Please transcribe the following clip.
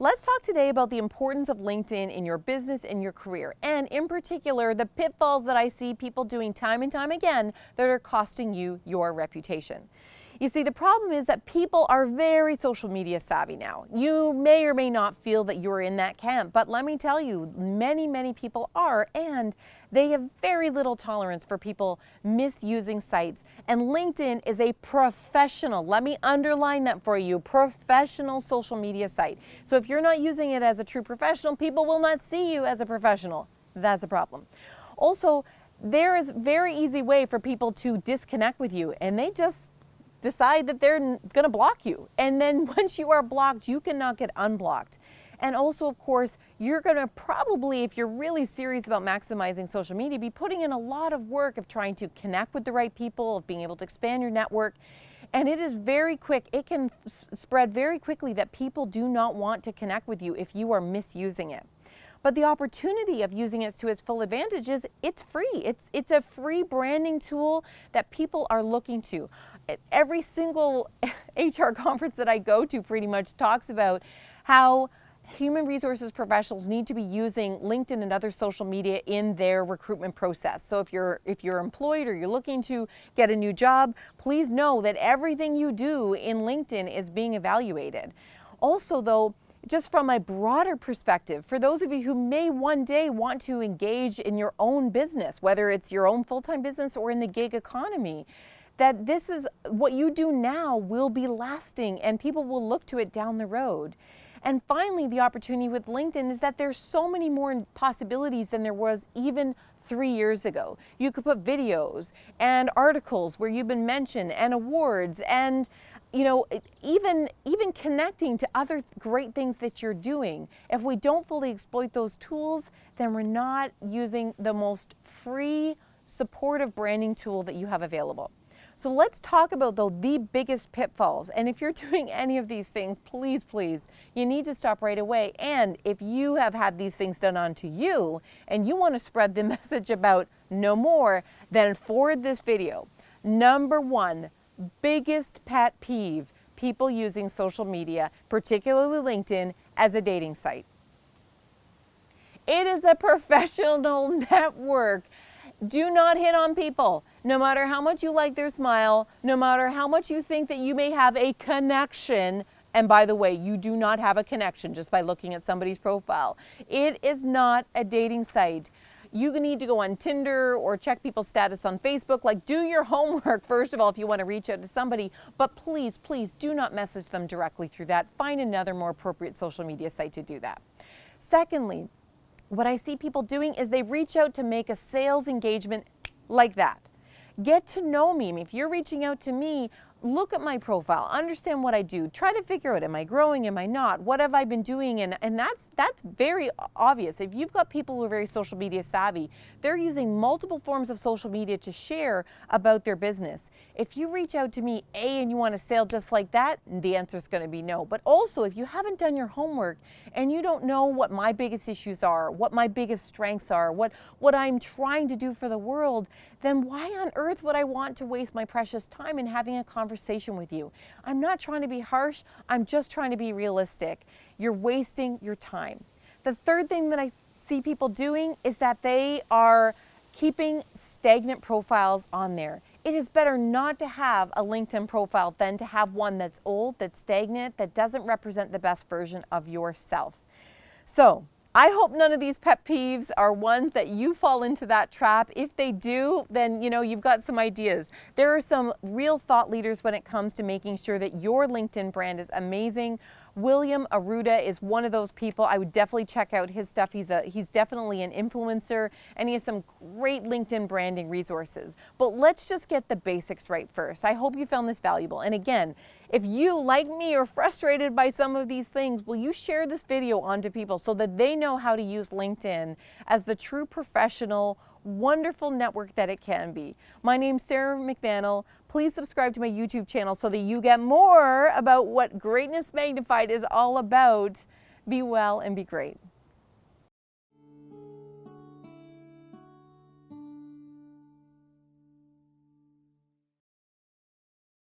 Let's talk today about the importance of LinkedIn in your business and your career, and in particular, the pitfalls that I see people doing time and time again that are costing you your reputation. You see, the problem is that people are very social media savvy now. You may or may not feel that you're in that camp, but let me tell you, many people are, and they have very little tolerance for people misusing sites. And LinkedIn is a professional, let me underline that for you, professional social media site. So if you're not using it as a true professional, people will not see you as a professional. That's a problem. Also, there is a very easy way for people to disconnect with you, and they just decide that they're going to block you. And then once you are blocked, you cannot get unblocked. And also, of course, you're going to probably, if you're really serious about maximizing social media, be putting in a lot of work of trying to connect with the right people, of being able to expand your network. And it is very quick. It can spread very quickly that people do not want to connect with you if you are misusing it. But the opportunity of using it to its full advantage is it's free. It's a free branding tool that people are looking to. Every single HR conference that I go to pretty much talks about how human resources professionals need to be using LinkedIn and other social media in their recruitment process. So if you're employed or you're looking to get a new job, please know that everything you do in LinkedIn is being evaluated. Also, though, just from a broader perspective, for those of you who may one day want to engage in your own business, whether it's your own full-time business or in the gig economy, that this is what you do now will be lasting and people will look to it down the road. And finally, the opportunity with LinkedIn is that there's so many more possibilities than there was even 3 years ago. You could put videos and articles where you've been mentioned and awards and even connecting to other great things that you're doing. If we don't fully exploit those tools, then we're not using the most free, supportive branding tool that you have available. So let's talk about, though, the biggest pitfalls. And if you're doing any of these things, please, you need to stop right away. And if you have had these things done onto you and you want to spread the message about no more, then forward this video. Number one, biggest pet peeve, people using social media, particularly LinkedIn, as a dating site. It is a professional network. Do not hit on people. No matter how much you like their smile, no matter how much you think that you may have a connection, and by the way, you do not have a connection just by looking at somebody's profile. It is not a dating site. You need to go on Tinder or check people's status on Facebook. Like, do your homework, first of all, if you want to reach out to somebody. But please do not message them directly through that. Find another more appropriate social media site to do that. Secondly, what I see people doing is they reach out to make a sales engagement like that. Get to know me. If you're reaching out to me, look at my profile, understand what I do, try to figure out, am I growing, am I not, what have I been doing, and that's very obvious. If you've got people who are very social media savvy, they're using multiple forms of social media to share about their business. If you reach out to me, and you want a sale just like that, the answer is going to be no. But also, if you haven't done your homework and you don't know what my biggest issues are, what my biggest strengths are, what I'm trying to do for the world, then why on earth would I want to waste my precious time in having a conversation with you? I'm not trying to be harsh. I'm just trying to be realistic. You're wasting your time. The third thing that I see people doing is that they are keeping stagnant profiles on there. It is better not to have a LinkedIn profile than to have one that's old, that's stagnant, that doesn't represent the best version of yourself. So I hope none of these pet peeves are ones that you fall into that trap. If they do, then you've got some ideas. There are some real thought leaders when it comes to making sure that your LinkedIn brand is amazing. William Arruda is one of those people. I would definitely check out his stuff. He's definitely an influencer, and he has some great LinkedIn branding resources. But let's just get the basics right first. I hope you found this valuable. And again, if you, like me, are frustrated by some of these things, will you share this video onto people so that they know how to use LinkedIn as the true professional, wonderful network that it can be. My name's Sarah McVanel. Please subscribe to my YouTube channel so that you get more about what Greatness Magnified is all about. Be well and be great.